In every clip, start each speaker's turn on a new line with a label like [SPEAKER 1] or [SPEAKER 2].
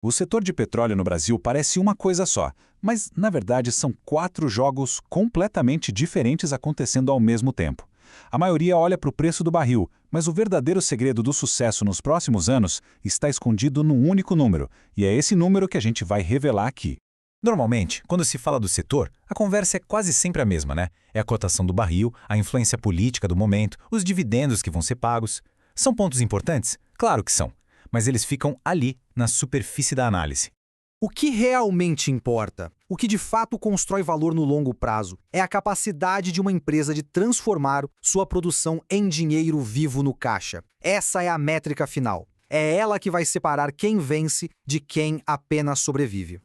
[SPEAKER 1] O setor de petróleo no Brasil parece uma coisa só, mas, na verdade, são 4 jogos completamente diferentes acontecendo ao mesmo tempo. A maioria olha para o preço do barril, mas o verdadeiro segredo do sucesso nos próximos anos está escondido num único número, e é esse número que a gente vai revelar aqui.
[SPEAKER 2] Normalmente, quando se fala do setor, a conversa é quase sempre a mesma, né? É a cotação do barril, a influência política do momento, os dividendos que vão ser pagos. São pontos importantes? Claro que são, mas eles ficam ali, na superfície da análise.
[SPEAKER 3] O que realmente importa, o que de fato constrói valor no longo prazo, é a capacidade de uma empresa de transformar sua produção em dinheiro vivo no caixa. Essa é a métrica final. É ela que vai separar quem vence de quem apenas sobrevive.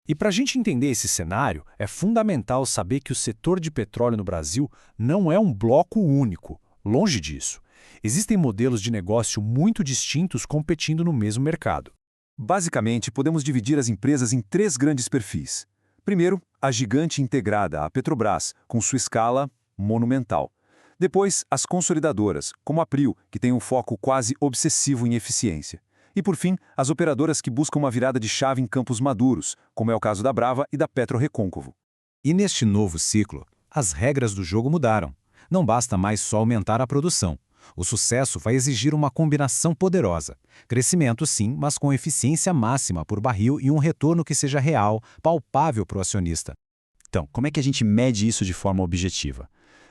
[SPEAKER 4] E para a gente entender esse cenário, é fundamental saber que o setor de petróleo no Brasil não é um bloco único. Longe disso. Existem modelos de negócio muito distintos competindo no mesmo mercado.
[SPEAKER 5] Basicamente, podemos dividir as empresas em 3 grandes perfis. Primeiro, a gigante integrada, a Petrobras, com sua escala monumental. Depois, as consolidadoras, como a Prio, que tem um foco quase obsessivo em eficiência. E, por fim, as operadoras que buscam uma virada de chave em campos maduros, como é o caso da Brava e da PetroRecôncavo.
[SPEAKER 2] E neste novo ciclo, as regras do jogo mudaram. Não basta mais só aumentar a produção. O sucesso vai exigir uma combinação poderosa. Crescimento, sim, mas com eficiência máxima por barril e um retorno que seja real, palpável para o acionista.
[SPEAKER 6] Então, como é que a gente mede isso de forma objetiva?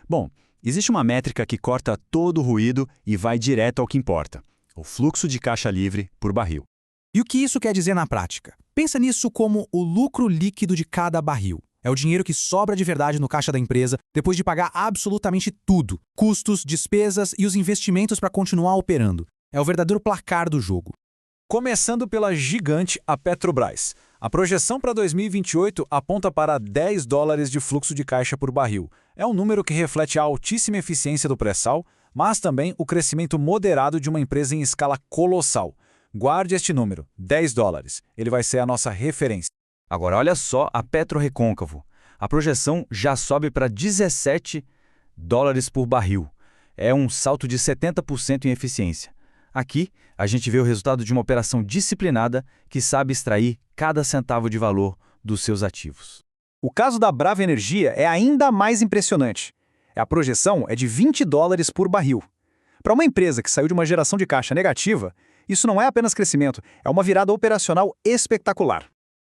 [SPEAKER 6] Bom, existe uma métrica que corta todo o ruído e vai direto ao que importa: o fluxo de caixa livre por barril.
[SPEAKER 3] E o que isso quer dizer na prática? Pensa nisso como o lucro líquido de cada barril. É o dinheiro que sobra de verdade no caixa da empresa depois de pagar absolutamente tudo: custos, despesas e os investimentos para continuar operando. É o verdadeiro placar do jogo.
[SPEAKER 4] Começando pela gigante, a Petrobras. A projeção para 2028 aponta para $10 de fluxo de caixa por barril. É um número que reflete a altíssima eficiência do pré-sal, mas também o crescimento moderado de uma empresa em escala colossal. Guarde este número, $10. Ele vai ser a nossa referência.
[SPEAKER 7] Agora, olha só a PetroRecôncavo. A projeção já sobe para $17 por barril. É um salto de 70% em eficiência. Aqui, a gente vê o resultado de uma operação disciplinada que sabe extrair cada centavo de valor dos seus ativos.
[SPEAKER 8] O caso da Brava Energia é ainda mais impressionante. A projeção é de $20 por barril. Para uma empresa que saiu de uma geração de caixa negativa, isso não é apenas crescimento, é uma virada operacional espetacular.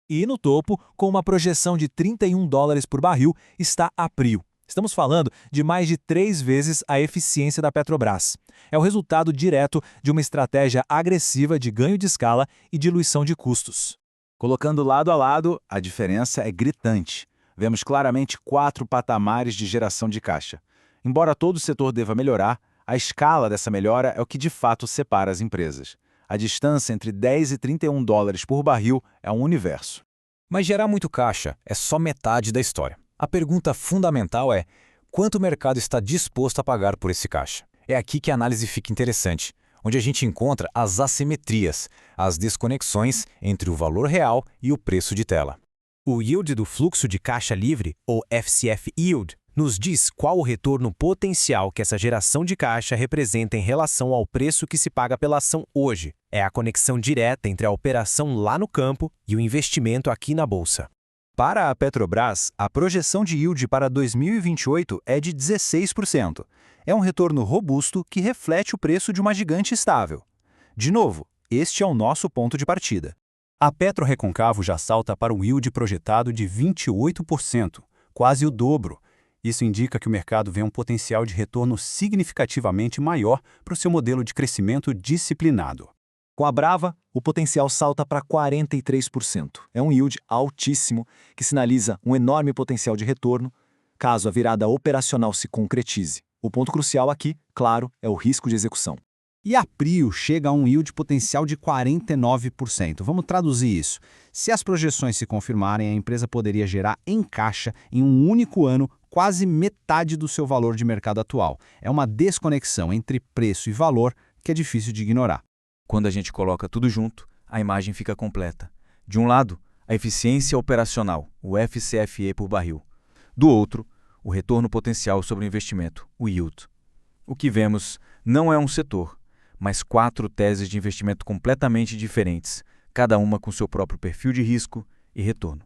[SPEAKER 2] E no topo, com uma projeção de $31 por barril, está a Prio. Estamos falando de mais de 3 vezes a eficiência da Petrobras. É o resultado direto de uma estratégia agressiva de ganho de escala e diluição de custos.
[SPEAKER 9] Colocando lado a lado, a diferença é gritante. Vemos claramente 4 patamares de geração de caixa. Embora todo o setor deva melhorar, a escala dessa melhora é o que de fato separa as empresas. A distância entre $10 e $31 por barril é um universo.
[SPEAKER 2] Mas gerar muito caixa é só metade da história. A pergunta fundamental é: quanto o mercado está disposto a pagar por esse caixa? É aqui que a análise fica interessante, onde a gente encontra as assimetrias, as desconexões entre o valor real e o preço de tela. O yield do fluxo de caixa livre, ou FCF Yield, nos diz qual o retorno potencial que essa geração de caixa representa em relação ao preço que se paga pela ação hoje. É a conexão direta entre a operação lá no campo e o investimento aqui na bolsa.
[SPEAKER 9] Para a Petrobras, a projeção de yield para 2028 é de 16%. É um retorno robusto que reflete o preço de uma gigante estável. De novo, este é o nosso ponto de partida.
[SPEAKER 6] A PetroRecôncavo já salta para um yield projetado de 28%, quase o dobro. Isso indica que o mercado vê um potencial de retorno significativamente maior para o seu modelo de crescimento disciplinado.
[SPEAKER 3] Com a Brava, o potencial salta para 43%. É um yield altíssimo que sinaliza um enorme potencial de retorno caso a virada operacional se concretize. O ponto crucial aqui, claro, é o risco de execução.
[SPEAKER 10] E a Prio chega a um yield potencial de 49%. Vamos traduzir isso. Se as projeções se confirmarem, a empresa poderia gerar em caixa, em um único ano, quase metade do seu valor de mercado atual. É uma desconexão entre preço e valor que é difícil de ignorar.
[SPEAKER 7] Quando a gente coloca tudo junto, a imagem fica completa. De um lado, a eficiência operacional, o FCFE por barril. Do outro, o retorno potencial sobre o investimento, o yield. O que vemos não é um setor, mas 4 teses de investimento completamente diferentes, cada uma com seu próprio perfil de risco e retorno.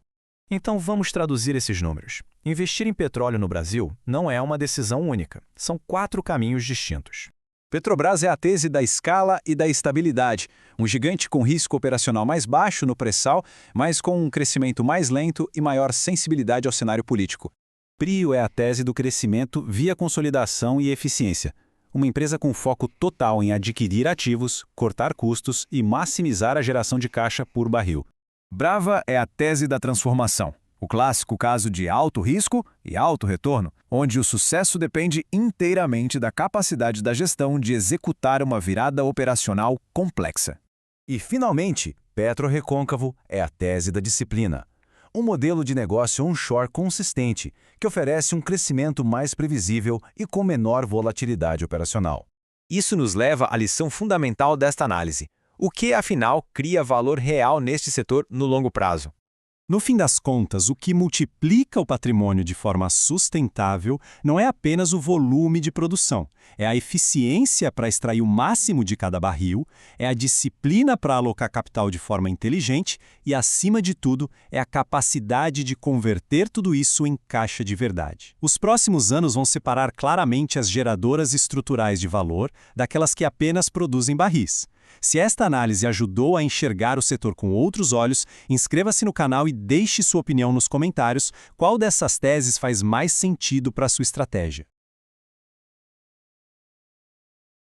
[SPEAKER 4] Então vamos traduzir esses números. Investir em petróleo no Brasil não é uma decisão única. São 4 caminhos distintos.
[SPEAKER 1] Petrobras é a tese da escala e da estabilidade, um gigante com risco operacional mais baixo no pré-sal, mas com um crescimento mais lento e maior sensibilidade ao cenário político. Prio é a tese do crescimento via consolidação e eficiência, uma empresa com foco total em adquirir ativos, cortar custos e maximizar a geração de caixa por barril.
[SPEAKER 5] Brava é a tese da transformação, o clássico caso de alto risco e alto retorno, onde o sucesso depende inteiramente da capacidade da gestão de executar uma virada operacional complexa.
[SPEAKER 2] E, finalmente, PetroRecôncavo é a tese da disciplina. Um modelo de negócio onshore consistente, que oferece um crescimento mais previsível e com menor volatilidade operacional. Isso nos leva à lição fundamental desta análise. O que, afinal, cria valor real neste setor no longo prazo?
[SPEAKER 6] No fim das contas, o que multiplica o patrimônio de forma sustentável não é apenas o volume de produção, é a eficiência para extrair o máximo de cada barril, é a disciplina para alocar capital de forma inteligente e, acima de tudo, é a capacidade de converter tudo isso em caixa de verdade. Os próximos anos vão separar claramente as geradoras estruturais de valor daquelas que apenas produzem barris. Se esta análise ajudou a enxergar o setor com outros olhos, inscreva-se no canal e deixe sua opinião nos comentários. Qual dessas teses faz mais sentido para a sua estratégia?